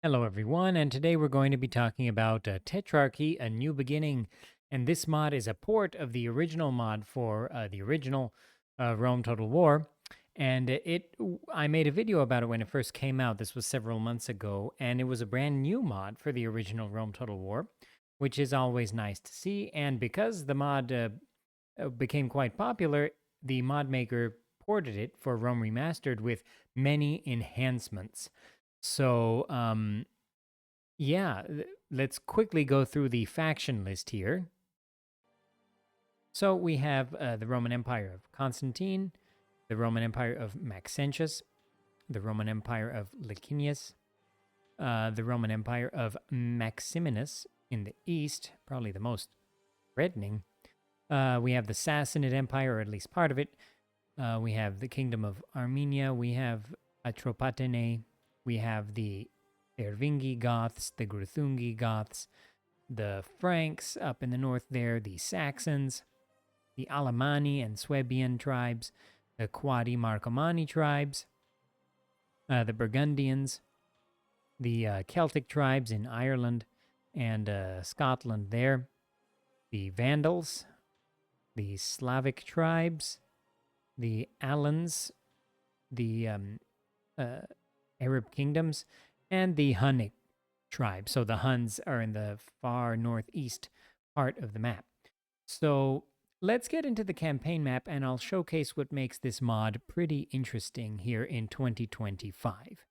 Hello, everyone, and today we're going to be talking about Tetrarchy, A New Beginning. And this mod is a port of the original mod for the original Rome Total War. And I made a video about it when it first came out. This was several months ago, and it was a brand new mod for the original Rome Total War, which is always nice to see. And because the mod became quite popular, the mod maker ported it for Rome Remastered with many enhancements. So, yeah, let's quickly go through the faction list here. So we have the Roman Empire of Constantine, the Roman Empire of Maxentius, the Roman Empire of Licinius, the Roman Empire of Maximinus in the east, probably the most threatening. We have the Sassanid Empire, or at least part of it. We have the Kingdom of Armenia. We have Atropatene. We have the Ervingi Goths, the Gruthungi Goths, the Franks up in the north there, the Saxons, the Alemanni and Swabian tribes, the Quadi Marcomanni tribes, the Burgundians, the Celtic tribes in Ireland and Scotland there, the Vandals, the Slavic tribes, the Alans, the Arab kingdoms, and the Hunnic tribe. So the Huns are in the far northeast part of the map. So let's get into the campaign map and I'll showcase what makes this mod pretty interesting here in 2025.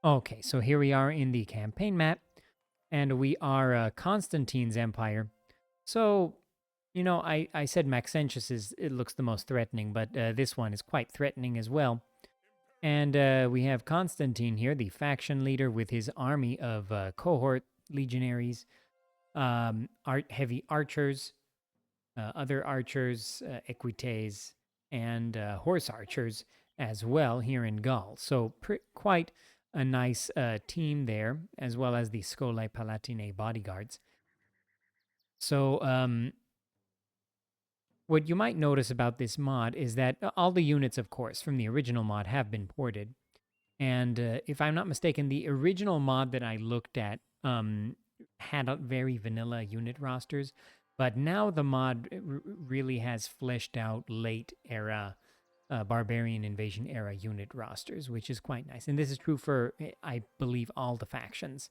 Okay, so here we are in the campaign map and we are Constantine's empire. So, I said Maxentius it looks the most threatening, but this one is quite threatening as well. And we have Constantine here, the faction leader with his army of cohort legionaries, heavy archers, other archers, equites, and horse archers as well here in Gaul. So quite a nice team there, as well as the Scolae Palatinae bodyguards. So what you might notice about this mod is that all the units, of course, from the original mod have been ported. And if I'm not mistaken, the original mod that I looked at had very vanilla unit rosters, but now the mod really has fleshed out late era barbarian invasion era unit rosters, which is quite nice. And this is true for, I believe, all the factions.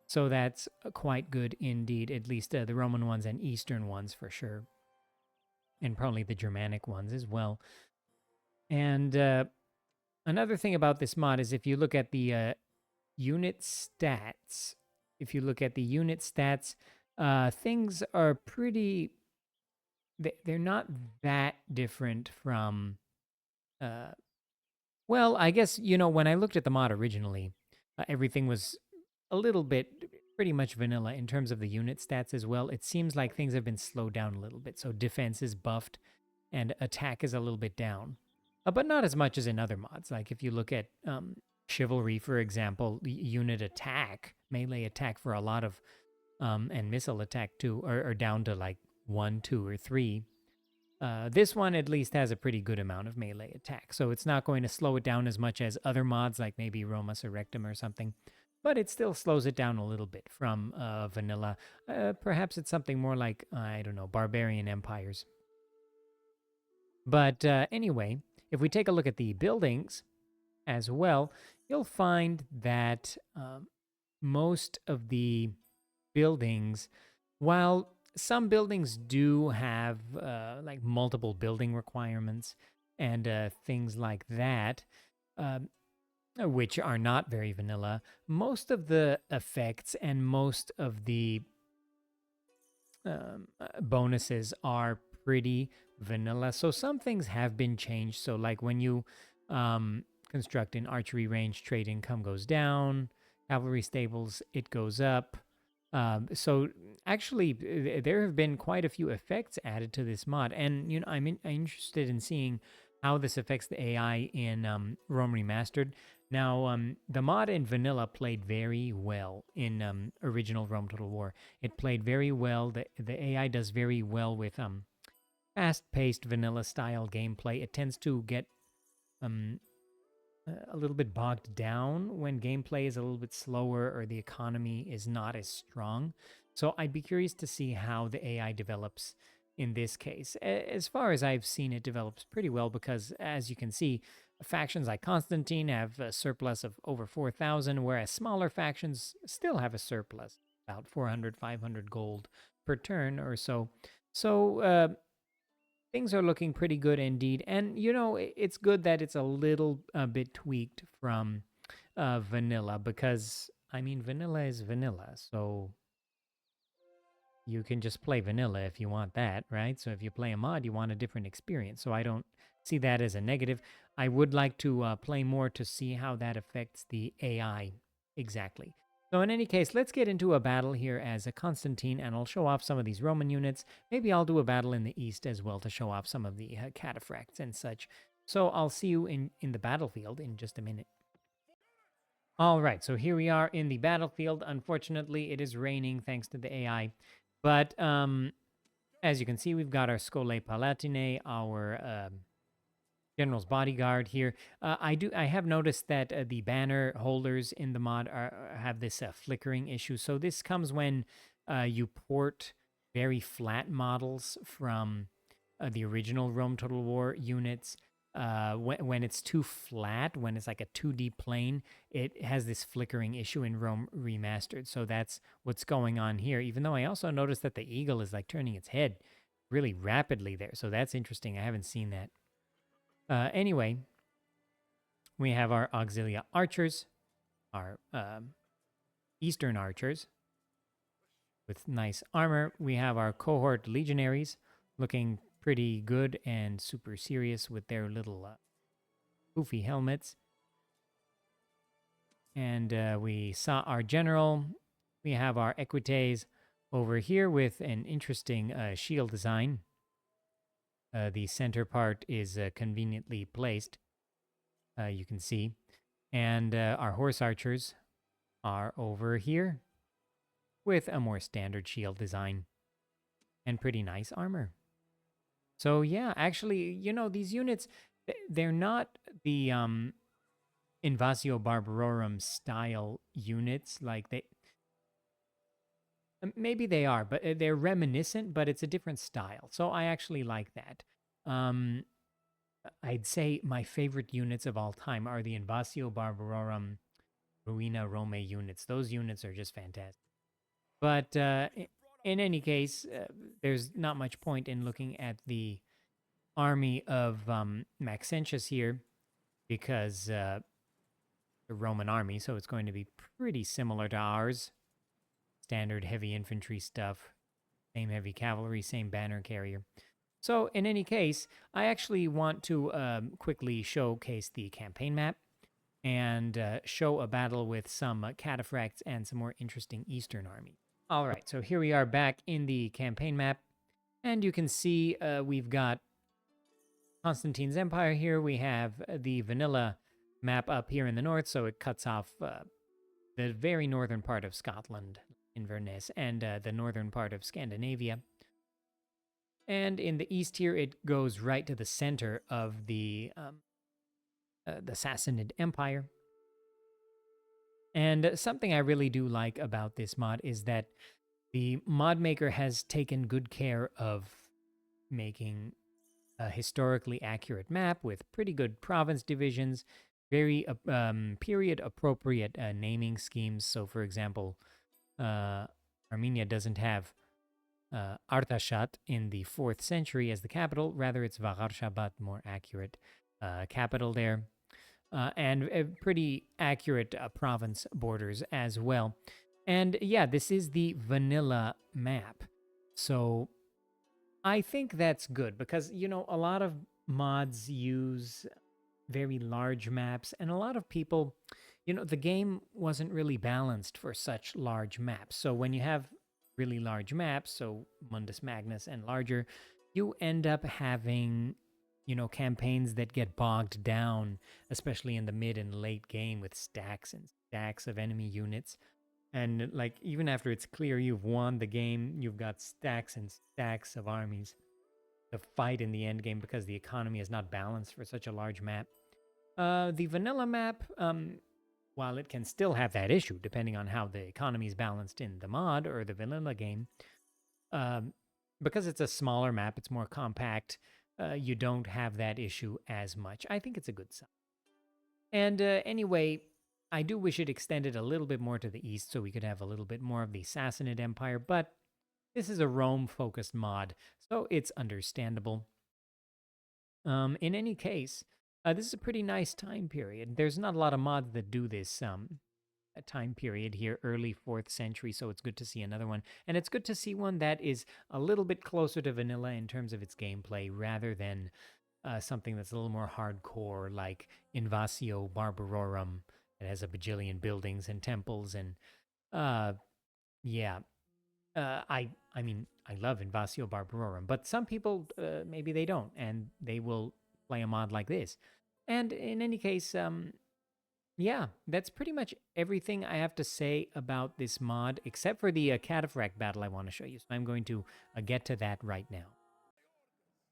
So that's quite good indeed, at least the Roman ones and Eastern ones for sure, and probably the Germanic ones as well. And another thing about this mod is if you look at the unit stats, things are pretty. They're not that different from. Well, I guess when I looked at the mod originally, everything was a little bit pretty much vanilla in terms of the unit stats as well. It seems like things have been slowed down a little bit, so defense is buffed and attack is a little bit down. But not as much as in other mods. Like if you look at Chivalry, for example, unit attack, melee attack for a lot of, and missile attack too, are down to like 1, 2, or 3. This one at least has a pretty good amount of melee attack, so it's not going to slow it down as much as other mods like maybe Roma Surrectum or something, but it still slows it down a little bit from vanilla. Perhaps it's something more like, I don't know, Barbarian Empires. But anyway, if we take a look at the buildings as well, you'll find that most of the buildings, while some buildings do have like multiple building requirements and things like that, which are not very vanilla, most of the effects and most of the bonuses are pretty vanilla. So some things have been changed. So like when you construct an archery range, trade income goes down. Cavalry stables, it goes up. So actually, there have been quite a few effects added to this mod, and I'm interested in seeing how this affects the AI in Rome Remastered. Now, the mod in vanilla played very well in original Rome Total War. It played very well. The AI does very well with fast-paced vanilla style gameplay. It tends to get a little bit bogged down when gameplay is a little bit slower or the economy is not as strong. So I'd be curious to see how the AI develops in this case. As far as I've seen, it develops pretty well because, as you can see, factions like Constantine have a surplus of over 4,000, whereas smaller factions still have a surplus, about 400, 500 gold per turn or so. So things are looking pretty good indeed. And, it's good that it's a little bit tweaked from vanilla because, I mean, vanilla is vanilla. So you can just play vanilla if you want that, right? So if you play a mod, you want a different experience. So I don't see that as a negative. I would like to play more to see how that affects the AI exactly. So in any case, let's get into a battle here as a Constantine, and I'll show off some of these Roman units. Maybe I'll do a battle in the east as well to show off some of the cataphracts and such. So I'll see you in the battlefield in just a minute. All right, so here we are in the battlefield. Unfortunately, it is raining thanks to the AI. But as you can see, we've got our Scole Palatine, our General's Bodyguard here. I have noticed that the banner holders in the mod have this flickering issue. So this comes when you port very flat models from the original Rome Total War units. When it's too flat, when it's like a 2D plane, it has this flickering issue in Rome Remastered. So that's what's going on here. Even though I also noticed that the eagle is like turning its head really rapidly there. So that's interesting. I haven't seen that. Anyway, we have our Auxilia archers, our Eastern archers with nice armor. We have our cohort legionaries looking pretty good and super serious with their little poofy helmets. And we saw our general. We have our equites over here with an interesting shield design. The center part is conveniently placed, you can see. And our horse archers are over here with a more standard shield design and pretty nice armor. So yeah, actually, these units, they're not the Invasio Barbarorum style units. Like maybe they are, but they're reminiscent, but it's a different style. So I actually like that. I'd say my favorite units of all time are the Invasio Barbarorum Ruina Rome units. Those units are just fantastic. But in any case, there's not much point in looking at the army of Maxentius here because the Roman army, so it's going to be pretty similar to ours. Standard heavy infantry stuff, same heavy cavalry, same banner carrier. So in any case, I actually want to quickly showcase the campaign map and show a battle with some cataphracts and some more interesting Eastern army. All right, so here we are back in the campaign map, and you can see we've got Constantine's Empire here. We have the vanilla map up here in the north, so it cuts off the very northern part of Scotland, Inverness, and the northern part of Scandinavia. And in the east here, it goes right to the center of the Sassanid Empire. And something I really do like about this mod is that the mod maker has taken good care of making a historically accurate map with pretty good province divisions, very period appropriate naming schemes. So, for example, Armenia doesn't have Artashat in the 4th century as the capital. Rather, it's Vaharshabat, more accurate capital there. And pretty accurate province borders as well. And yeah, this is the vanilla map. So I think that's good because, a lot of mods use very large maps, and a lot of people, the game wasn't really balanced for such large maps. So when you have really large maps, so Mundus Magnus and larger, you end up having, campaigns that get bogged down, especially in the mid and late game with stacks and stacks of enemy units. And like even after it's clear you've won the game, you've got stacks and stacks of armies to fight in the end game because the economy is not balanced for such a large map. The vanilla map, while it can still have that issue, depending on how the economy is balanced in the mod or the vanilla game, um, because it's a smaller map, it's more compact, you don't have that issue as much. I think it's a good sign. And anyway, I do wish it extended a little bit more to the east so we could have a little bit more of the Sassanid Empire, but this is a Rome-focused mod, so it's understandable. In any case, this is a pretty nice time period. There's not a lot of mods that do this time period here, early 4th century, so it's good to see another one. And it's good to see one that is a little bit closer to vanilla in terms of its gameplay rather than something that's a little more hardcore like Invatio Barbarorum. It has a bajillion buildings and temples and yeah. I mean, I love Invatio Barbarorum, but some people, maybe they don't, and they will play a mod like this. And in any case, yeah, that's pretty much everything I have to say about this mod, except for the cataphract battle I want to show you. So I'm going to get to that right now.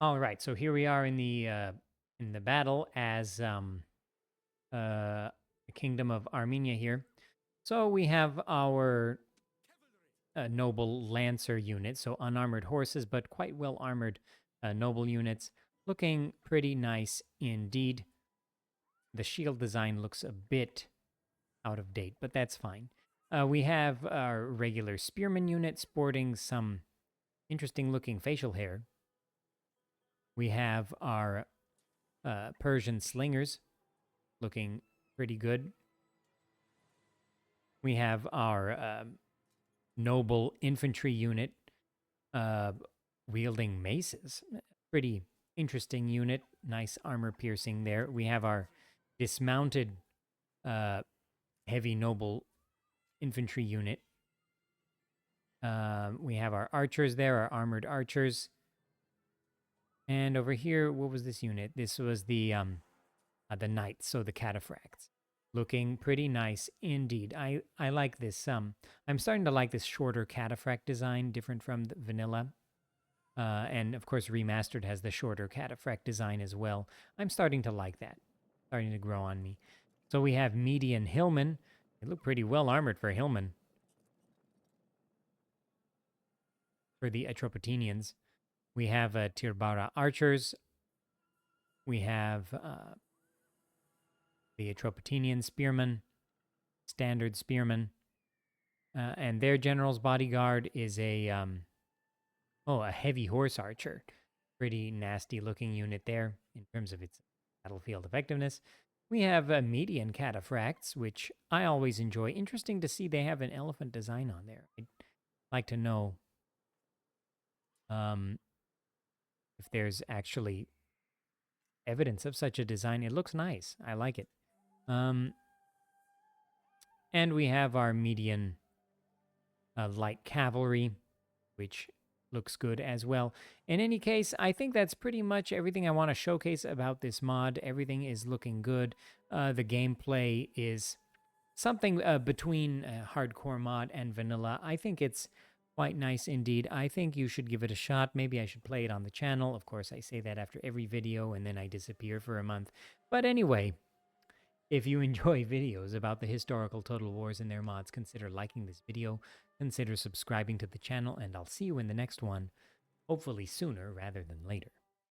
All right, so here we are in the battle as the Kingdom of Armenia here. So we have our noble lancer unit, so unarmored horses, but quite well armored noble units, looking pretty nice indeed. The shield design looks a bit out of date, but that's fine. We have our regular spearman unit sporting some interesting looking facial hair. We have our Persian slingers looking pretty good. We have our noble infantry unit wielding maces. Pretty interesting unit. Nice armor piercing there. We have our dismounted heavy noble infantry unit. We have our archers there, our armored archers. And over here, what was this unit? This was the knights, so the cataphracts. Looking pretty nice indeed. I like this. I'm starting to like this shorter cataphract design, different from the vanilla. And of course, Remastered has the shorter cataphract design as well. I'm starting to like that. Starting to grow on me. So we have Median Hillmen. They look pretty well armored for Hillmen. For the Atropatenians. We have Tirbara archers. We have the Atropatenian spearmen, standard spearmen. And their general's bodyguard is a heavy horse archer. Pretty nasty looking unit there in terms of its battlefield effectiveness. We have median cataphracts, which I always enjoy. Interesting to see they have an elephant design on there. I'd like to know if there's actually evidence of such a design. It looks nice. I like it. And we have our median light cavalry, which looks good as well. In any case, I think that's pretty much everything I want to showcase about this mod. Everything is looking good. The gameplay is something between hardcore mod and vanilla. I think it's quite nice indeed. I think you should give it a shot. Maybe I should play it on the channel. Of course, I say that after every video and then I disappear for a month. But anyway, if you enjoy videos about the historical Total Wars and their mods, consider liking this video, consider subscribing to the channel, and I'll see you in the next one, hopefully sooner rather than later.